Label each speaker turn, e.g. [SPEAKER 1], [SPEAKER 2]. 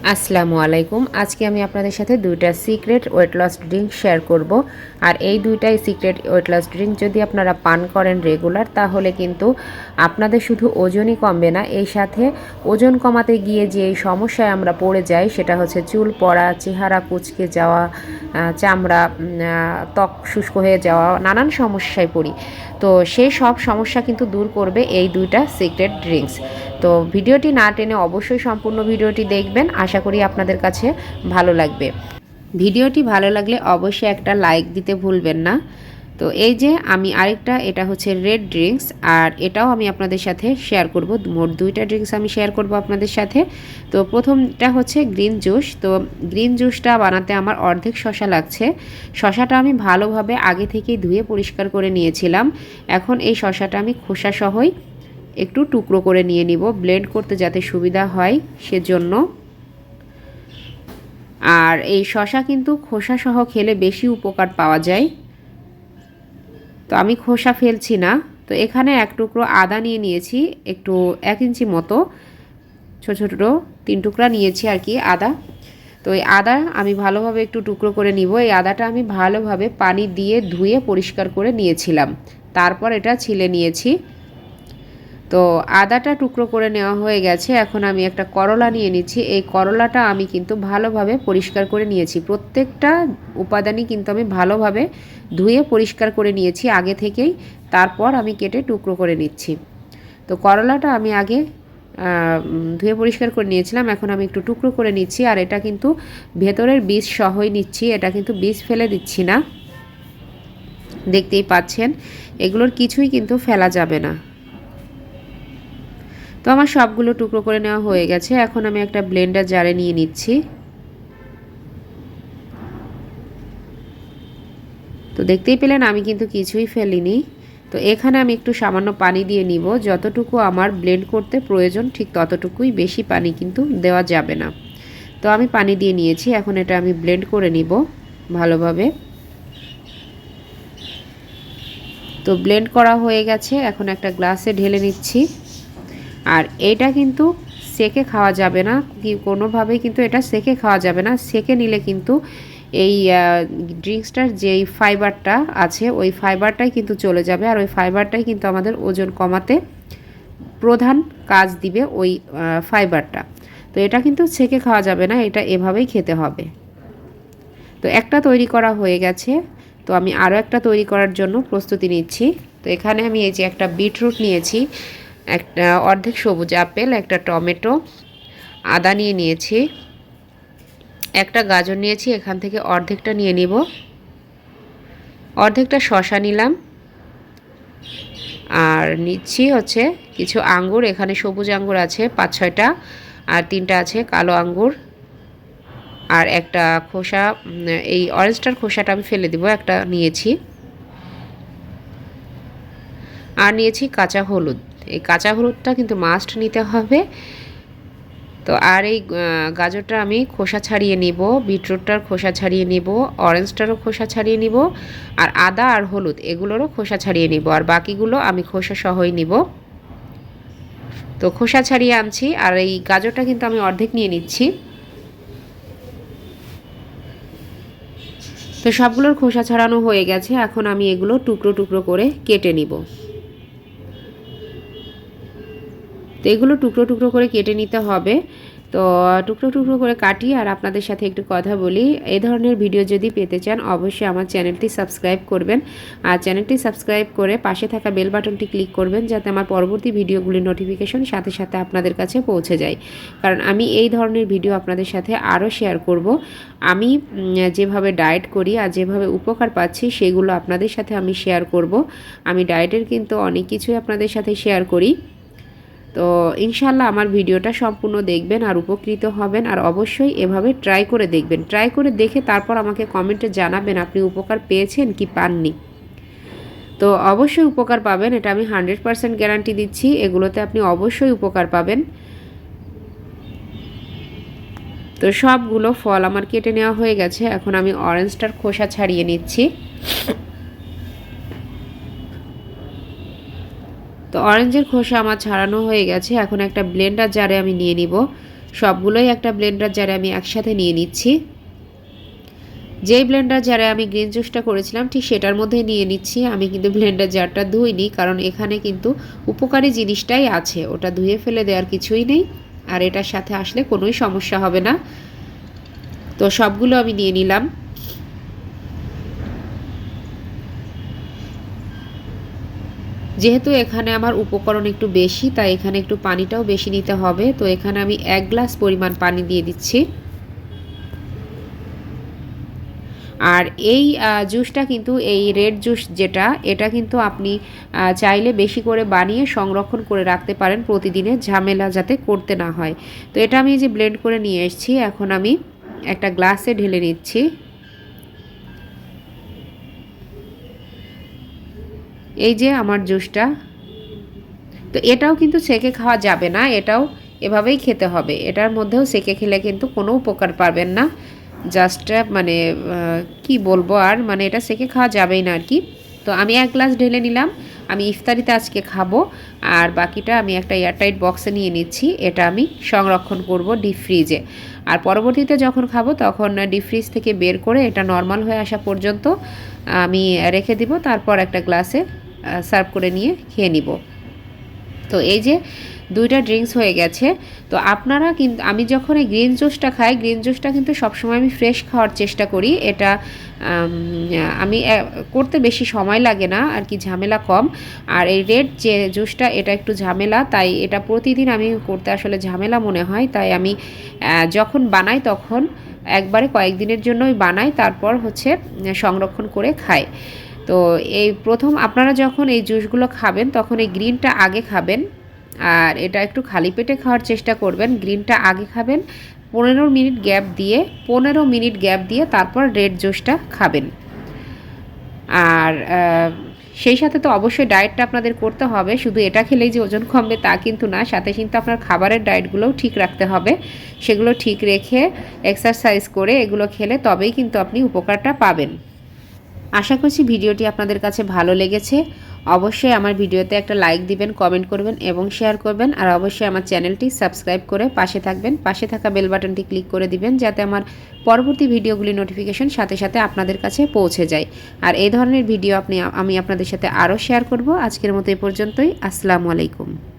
[SPEAKER 1] আসসালামু আলাইকুম। আজকে আমি আপনাদের সাথে দুইটা secret weight loss drink share করব। আর এই দুইটাই সিক্রেট ওয়েট লস ড্রিঙ্ক যদি আপনারা পান করেন রেগুলার, তাহলে কিন্তু আপনাদের শুধু ওজনই কমবে না, এই সাথে ওজন কমাতে গিয়ে যে এই সমস্যায় আমরা পড়ে যাই সেটা হচ্ছে চুল পড়া, চেহারা কুঁচকে যাওয়া, চামড়া, ত্বক শুষ্ক হয়ে যাওয়া, নানান সমস্যায় পড়ি। তো সেই সব সমস্যা কিন্তু দূর করবে এই দুইটা সিক্রেট ড্রিঙ্কস। তো ভিডিওটি না টেনে অবশ্যই সম্পূর্ণ ভিডিওটি দেখবেন, আশা করি আপনাদের কাছে ভালো লাগবে। ভিডিওটি ভালো লাগলে অবশ্যই একটা লাইক দিতে ভুলবেন না। তো এই যে আমি আরেকটা, এটা হচ্ছে রেড ড্রিঙ্কস, আর এটাও আমি আপনাদের সাথে শেয়ার করব। মোট দুইটা ড্রিঙ্কস আমি শেয়ার করব আপনাদের সাথে। তো প্রথমটা হচ্ছে গ্রিন জুস। তো গ্রিন জুসটা বানাতে আমার অর্ধেক শশা লাগছে। শশাটা আমি ভালোভাবে আগে থেকেই ধুয়ে পরিষ্কার করে নিয়েছিলাম। এখন এই শশাটা আমি খোসা সহই একটু টুকরো করে নিয়ে নিব, ব্লেন্ড করতে যাতে সুবিধা হয় সেজন্য। আর এই শশা কিন্তু খোসা সহ খেলে বেশি উপকার পাওয়া যায়, তো আমি খোসা ফেলছি না। তো এখানে এক টুকরো আদা নিয়ে নিয়েছি, একটু 1 ইঞ্চি মতো, ছোটো ছোটো 3 টুকরা নিয়েছি আর কি আদা। তো এই আদা আমি ভালোভাবে একটু টুকরো করে নিব। এই আদাটা আমি ভালোভাবে পানি দিয়ে ধুয়ে পরিষ্কার করে নিয়েছিলাম, তারপর এটা ছিলে নিয়েছি। তো আদাটা টুকরো করে নেওয়া হয়ে গেছে। এখন আমি একটা করলা নিয়ে নিচ্ছি। এই করলাটা আমি কিন্তু ভালোভাবে পরিষ্কার করে নিয়েছি, প্রত্যেকটা উপাদানই কিন্তু আমি ভালোভাবে ধুয়ে পরিষ্কার করে নিয়েছি আগে থেকেই, তারপর আমি কেটে টুকরো করে নিচ্ছি। তো করলাটা আমি আগে ধুয়ে পরিষ্কার করে নিয়েছিলাম, এখন আমি একটু টুকরো করে নিচ্ছি। আর এটা কিন্তু ভেতরের বীজ সহই নিচ্ছি, এটা কিন্তু বীজ ফেলে দিচ্ছি না। দেখতেই পাচ্ছেন এগুলোর কিছুই কিন্তু ফেলা যাবে না। তো আমার সবগুলো টুকরো করে নেওয়া হয়ে গেছে। এখন আমি একটা ব্লেন্ডার জারে নিয়ে নিচ্ছি। তো দেখতেই পেলেন আমি কিন্তু কিছুই ফেলিনি। তো এখানে আমি একটু সামান্য পানি দিয়ে নিব, যতটুকু আমার ব্লেন্ড করতে প্রয়োজন ঠিক ততটুকুই, বেশি পানি কিন্তু দেওয়া যাবে না। তো আমি পানি দিয়ে নিয়েছি, এখন এটা আমি ব্লেন্ড করে নিব ভালোভাবে। তো ব্লেন্ড করা হয়ে গেছে, এখন একটা গ্লাসে ঢেলে নিচ্ছি। আর এটা কিন্তু সেকে খাওয়া যাবে না, কি কোনোভাবেই কিন্তু এটা সেকে খাওয়া যাবে না। সেকে নিলে কিন্তু এই ড্রিঙ্কসটার যেই ফাইবারটা আছে ওই ফাইবারটাই কিন্তু চলে যাবে, আর ওই ফাইবারটাই কিন্তু আমাদের ওজন কমাতে প্রধান কাজ দিবে ওই ফাইবারটা। তো এটা কিন্তু সেকে খাওয়া যাবে না, এটা এভাবেই খেতে হবে। তো একটা তৈরি করা হয়ে গেছে, তো আমি আরও একটা তৈরি করার জন্য প্রস্তুতি নিচ্ছি। তো এখানে আমি এই যে একটা বিটরুট নিয়েছি, একটা অর্ধেক সবুজ আপেল, একটা টমেটো, আদা নিয়ে নিয়েছি, একটা গাজর নিয়েছি, এখান থেকে অর্ধেকটা নিয়ে নিব, অর্ধেকটা শসা নিলাম, আর নিচ্ছি হচ্ছে কিছু আঙ্গুর। এখানে সবুজ আঙ্গুর আছে 5-6টা, আর 3টা আছে কালো আঙ্গুর, আর একটা খোসা, এই অরেঞ্জটার খোসাটা আমি ফেলে দিব, একটা নিয়েছি। আর নিয়েছি কাঁচা হলুদ, এই কাঁচা হলুদটা কিন্তু মাস্ট নিতে হবে। তো আর এই গাজরটা আমি খোসা ছাড়িয়ে নিব, বিটরুটটার খোসা ছাড়িয়ে নিব, অরেঞ্জটারও খোসা ছাড়িয়ে নিব, আর আদা আর হলুদ এগুলোরও খোসা ছাড়িয়ে নিব, আর বাকিগুলো আমি খোসা সহই নিব। তো খোসা ছাড়িয়ে আনছি, আর এই গাজরটা কিন্তু আমি অর্ধেক নিয়ে নিচ্ছি। তো সবগুলোর খোসা ছাড়ানো হয়ে গেছে, এখন আমি এগুলো টুকরো টুকরো করে কেটে নিব। তো এগুলো টুকরো টুকরো করে কেটে নিতে হবে। তো টুকরো টুকরো করে কাটি, আর আপনাদের সাথে একটু কথা বলি। এই ধরনের ভিডিও যদি পেতে চান অবশ্যই আমার চ্যানেলটি সাবস্ক্রাইব করবেন, আর চ্যানেলটি সাবস্ক্রাইব করে পাশে থাকা বেল বাটনটি ক্লিক করবেন, যাতে আমার পরবর্তী ভিডিওগুলির নোটিফিকেশন সাথে সাথে আপনাদের কাছে পৌঁছে যায়। কারণ আমি এই ধরনের ভিডিও আপনাদের সাথে আরও শেয়ার করব। আমি যেভাবে ডায়েট করি আর যেভাবে উপকার পাচ্ছি সেগুলো আপনাদের সাথে আমি শেয়ার করব। আমি ডায়েটের কিন্তু অনেক কিছুই আপনাদের সাথে শেয়ার করি। তো ইনশাল্লাহ আমার ভিডিওটা সম্পূর্ণ দেখবেন আর উপকৃত হবেন, আর অবশ্যই এভাবে ট্রাই করে দেখবেন। ট্রাই করে দেখে তারপর আমাকে কমেন্টে জানাবেন আপনি উপকার পেয়েছেন কি পাননি। তো অবশ্যই উপকার পাবেন, এটা আমি 100% গ্যারান্টি দিচ্ছি, এগুলোতে আপনি অবশ্যই উপকার পাবেন। তো সবগুলো ফল আমার কেটে নেওয়া হয়ে গেছে, এখন আমি অরেঞ্জটার খোসা ছাড়িয়ে নিচ্ছি। তো অরেঞ্জের খোসা আমার ছাড়ানো হয়ে গেছে, এখন একটা ব্লেন্ডার জারে আমি নিয়ে নিব সবগুলোই একটা ব্লেন্ডার জারে আমি একসাথে নিয়ে নিচ্ছি। যেই ব্লেন্ডার জারে আমি গ্রিন জুসটা করেছিলাম ঠিক সেটার মধ্যেই নিয়ে নিচ্ছি। আমি কিন্তু ব্লেন্ডার জারটা ধুইনি, কারণ এখানে কিন্তু উপকারী জিনিসটাই আছে, ওটা ধুয়ে ফেলে দেওয়ার কিছুই নেই। আর এটার সাথে আসলে কোনোই সমস্যা হবে না। তো সবগুলো আমি নিয়ে নিলাম। যেহেতু এখানে আমার উপকরণ একটু বেশি, তাই এখানে একটু পানিটাও বেশি নিতে হবে। তো এখানে আমি 1 গ্লাস পরিমাণ পানি দিয়ে দিচ্ছি। আর এই জুসটা কিন্তু, এই রেড জুস যেটা, এটা কিন্তু আপনি চাইলে বেশি করে বানিয়ে সংরক্ষণ করে রাখতে পারেন প্রতিদিনের ঝামেলা যাতে করতে না হয়। তো এটা আমি যে ব্লেন্ড করে নিয়ে এসেছি, এখন আমি একটা গ্লাসে ঢেলে নিচ্ছি। এই যে আমার জুসটা। তো এটাও কিন্তু সেকে খাওয়া যাবে না, এটাও এভাবেই খেতে হবে। এটার মধ্যেও সেকে খেলে কিন্তু কোনো উপকার পাবেন না। জাস্ট মানে কি বলবো আর, মানে এটা সেকে খাওয়া যাবেই না আর কি। তো আমি 1 গ্লাস ঢেলে নিলাম। আমি ইফতারিতে আজকে খাবো। আর বাকিটা আমি একটা এয়ারটাইট বক্সে নিয়ে নিচ্ছি। এটা আমি সংরক্ষণ করব ডিপ ফ্রিজে। আর পরবর্তীতে যখন খাবো তখন ডিপ ফ্রিজ থেকে বের করে এটা নর্মাল হয়ে আসা পর্যন্ত আমি রেখে দিব। তারপর একটা গ্লাসে সার্ভ করে নিয়ে খেয়ে নিব। তো এই যে 2টা ড্রিঙ্কস হয়ে গেছে। তো আপনারা কিন্তু, আমি যখন এই গ্রিন জুসটা খাই, গ্রিন জুসটা কিন্তু সবসময় আমি ফ্রেশ খাওয়ার চেষ্টা করি। এটা আমি করতে বেশি সময় লাগে না আর কি, ঝামেলা কম। আর এই রেড যে জুসটা, এটা একটু ঝামেলা, তাই এটা প্রতিদিন আমি করতে আসলে ঝামেলা মনে হয়। তাই আমি যখন বানাই তখন একবারে কয়েকদিনের জন্যই বানাই, তারপর হচ্ছে সংরক্ষণ করে খাই। তো এই প্রথম আপনারা যখন এই জুসগুলো খাবেন তখন এই গ্রিনটা আগে খাবেন। আর এটা একটু খালি পেটে খাওয়ার চেষ্টা করবেন। গ্রিনটা আগে খাবেন, 15 মিনিট গ্যাপ দিয়ে তারপর রেড জুসটা খাবেন। আর সেই সাথে তো অবশ্যই ডায়েটটা আপনাদের করতে হবে। শুধু এটা খেলেই যে ওজন কমবে তা কিন্তু না, সাথে কিন্তু আপনার খাবারের ডায়েটগুলোও ঠিক রাখতে হবে। সেগুলো ঠিক রেখে এক্সারসাইজ করে এগুলো খেলে তবেই কিন্তু আপনি উপকারটা পাবেন। আশা করছি ভিডিওটি আপনাদের কাছে ভালো লেগেছে। অবশ্যই আমার ভিডিওতে একটা লাইক দিবেন, কমেন্ট করবেন এবং শেয়ার করবেন। আর অবশ্যই আমার চ্যানেলটি সাবস্ক্রাইব করে পাশে থাকবেন। পাশে থাকা বেল বাটনটি ক্লিক করে দিবেন, যাতে আমার পরবর্তী ভিডিওগুলির নোটিফিকেশন সাথে সাথে আপনাদের কাছে পৌঁছে যায়। আর এই ধরনের ভিডিও আমি আপনাদের সাথে আরও শেয়ার করব। আজকের মতো এই পর্যন্তই। আসসালামু আলাইকুম।